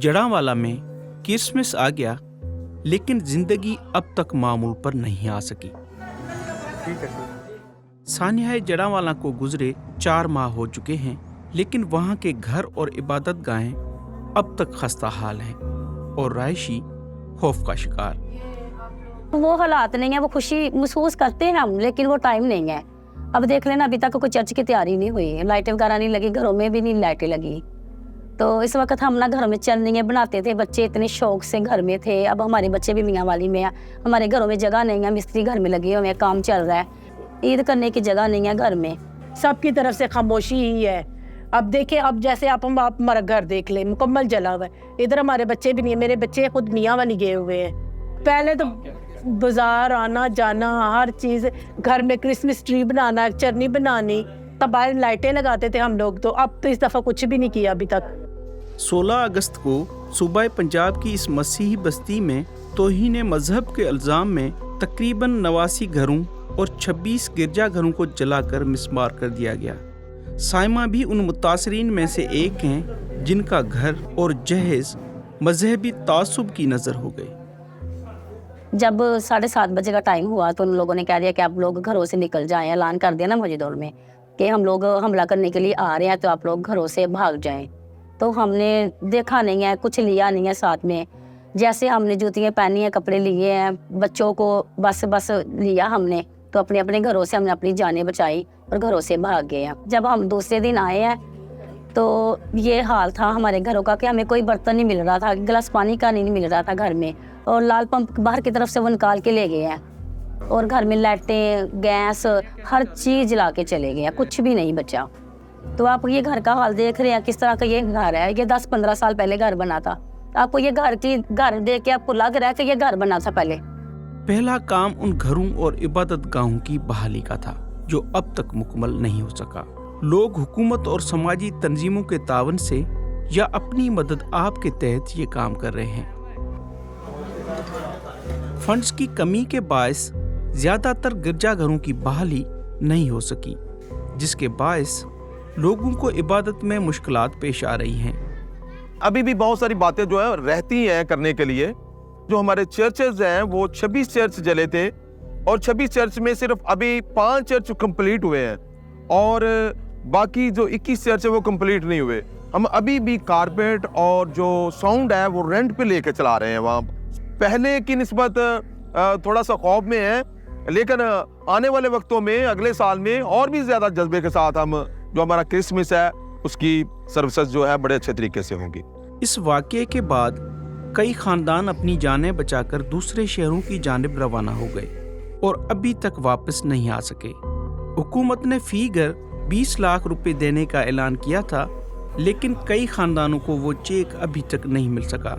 जड़ांवाला में क्रिसमस आ गया, लेकिन जिंदगी अब तक मामूल पर नहीं आ सकी। सानिया जड़ांवाला को गुजरे 4 माह हो चुके हैं, लेकिन वहाँ के घर और इबादत गाहें अब तक खस्ता हाल हैं और रायशी खौफ का शिकार। वो हालात नहीं है, वो खुशी महसूस करते हैं हम, लेकिन वो टाइम नहीं है। अब देख लेना, अभी तक कोई चर्च की तैयारी नहीं हुई, लाइटें वगैरह नहीं लगी, घरों में भी नहीं लाइटें लगी। तो इस वक्त हम ना घर में चलनी बनाते थे, बच्चे इतने शौक से घर में थे। अब हमारे बच्चे भी मियाँ वाली में है, हमारे घरों में जगह नहीं है, मिस्त्री घर में लगे हुए हैं, काम चल रहा है, ईद करने की जगह नहीं है घर में। सबकी तरफ से खामोशी ही है। अब देखें, अब जैसे आप हमारा घर देख ले, मुकम्मल जला हुआ है। इधर हमारे बच्चे भी नहीं है, मेरे बच्चे खुद मियाँ वाली गए हुए हैं। पहले तो बाजार आना जाना, हर चीज़, घर में क्रिसमस ट्री बनाना, चरनी बनानी, तब बाहर लाइटें लगाते थे हम लोग। तो अब तो इस दफ़ा कुछ भी नहीं किया अभी तक। 16 अगस्त को सूबा पंजाब की इस मसीही बस्ती में तौहीन मजहब के इल्ज़ाम में तकरीबन 89 घरों और 26 गिरजा घरों को जलाकर मिस्मार कर दिया गया। साइमा भी उन मुतासरीन में से एक हैं जिनका घर और जहेज मजहबी तासुब की नज़र हो गए। जब 7:30 बजे का टाइम हुआ तो उन लोगों ने कह दिया कि आप लोग घरों से निकल जाएं। ऐलान कर दिया ना मस्जिदों में कि हम लोग हमला करने के लिए आ रहे हैं, तो आप लोग घरों से भाग जाएं। तो हमने देखा नहीं है, कुछ लिया नहीं है साथ में। जैसे हमने जूतियाँ पहनी हैं, कपड़े लिए हैं, बच्चों को बस लिया हमने, तो अपने अपने घरों से हमने अपनी जानें बचाई और घरों से भाग गए हैं। जब हम दूसरे दिन आए हैं तो ये हाल था हमारे घरों का कि हमें कोई बर्तन नहीं मिल रहा था, गिलास पानी का नहीं मिल रहा था घर में, और लाल पंप बाहर की तरफ से वो निकाल के ले गए हैं, और घर में लाइटें, गैस, हर चीज़ जला के चले गए हैं, कुछ भी नहीं बचा। तो आप ये घर का हाल देख रहे हैं, किस तरह का ये घर है। ये 10-15 साल पहले घर बना था। आपको ये घर देख के आपको लग रहा है कि ये घर बना था पहले। पहला काम उन घरों और इबादत गाहों की बहाली का था, जो अब तक मुकम्मल नहीं हो सका। लोग हुकूमत और समाजी तंजीमों के तावन से या अपनी मदद आप के तहत ये काम कर रहे हैं। फंड्स की कमी के बायस ज्यादातर गिरजाघरों की बहाली नहीं हो सकी, जिसके बायस लोगों को इबादत में मुश्किलात पेश आ रही हैं। अभी भी बहुत सारी बातें जो है रहती हैं करने के लिए। जो हमारे चर्चेज हैं वो 26 चर्च जले थे, और 26 चर्च में सिर्फ अभी 5 चर्च कंप्लीट हुए हैं, और बाकी जो 21 चर्च है वो कंप्लीट नहीं हुए। हम अभी भी कारपेट और जो साउंड है वो रेंट पे लेके चला रहे हैं। वहाँ पहले की निस्बत थोड़ा सा खौफ में है, लेकिन आने वाले वक्तों में, अगले साल में और भी ज़्यादा जज्बे के साथ हम जो हमारा क्रिसमस है उसकी सर्विसेज जो है बड़े अच्छे तरीके से होंगी। इस वाक़ये के बाद कई खानदान अपनी जानें बचाकर दूसरे शहरों की जानिब रवाना हो गए और अभी तक वापस नहीं आ सके। हुकूमत ने फी घर 20 लाख रुपए देने का ऐलान किया था, लेकिन कई खानदानों को वो चेक अभी तक नहीं मिल सका।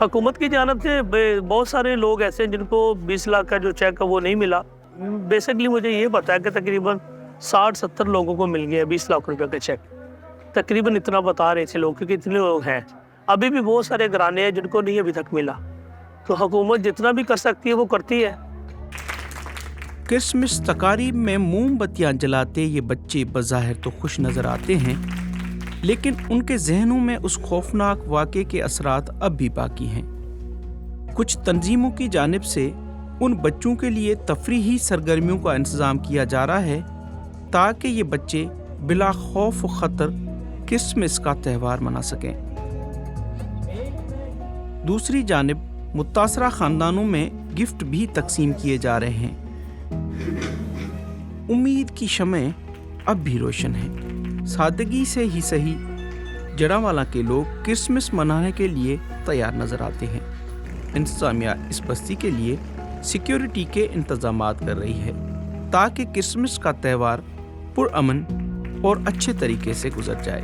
हुकूमत की जानब से बहुत सारे लोग ऐसे हैं जिनको 20 लाख का जो चेक है वो नहीं मिला। बेसिकली मुझे ये पता है कि तकरीबन 60-70 लोगों को मिल गया 20 लाख रुपए का चेक। तकरीबन इतना बता रहे थे लोग, क्योंकि इतने लोग हैं। अभी भी बहुत सारे घराने हैं जिनको नहीं अभी तक मिला। तो हुकूमत जितना भी कर सकती है वो करती है। क्रिसमस तकारीब में मोमबत्तियां जलाते ये बच्चे बज़ाहिर तो खुश नजर आते हैं, लेकिन उनके जहनों में उस खौफनाक वाक़े के असरात अब भी बाकी हैं। कुछ तंजीमों की जानिब से उन बच्चों के लिए तफरीही सरगर्मियों का इंतज़ाम किया जा रहा है, ताकि ये बच्चे बिला खौफ व ख़तर क्रिसमस का त्यौहार मना सकें। दूसरी जानिब मुतासरा ख़ानदानों में गिफ्ट भी तकसीम किए जा रहे हैं। उम्मीद की शमएं अब भी रोशन हैं। सादगी से ही सही, जड़ांवाला के लोग क्रिसमस मनाने के लिए तैयार नजर आते हैं। इंतजामिया इस बस्ती के लिए सिक्योरिटी के इंतजामात कर रही है, ताकि क्रिसमस का त्यौहार पुरअमन और अच्छे तरीके से गुजर जाए।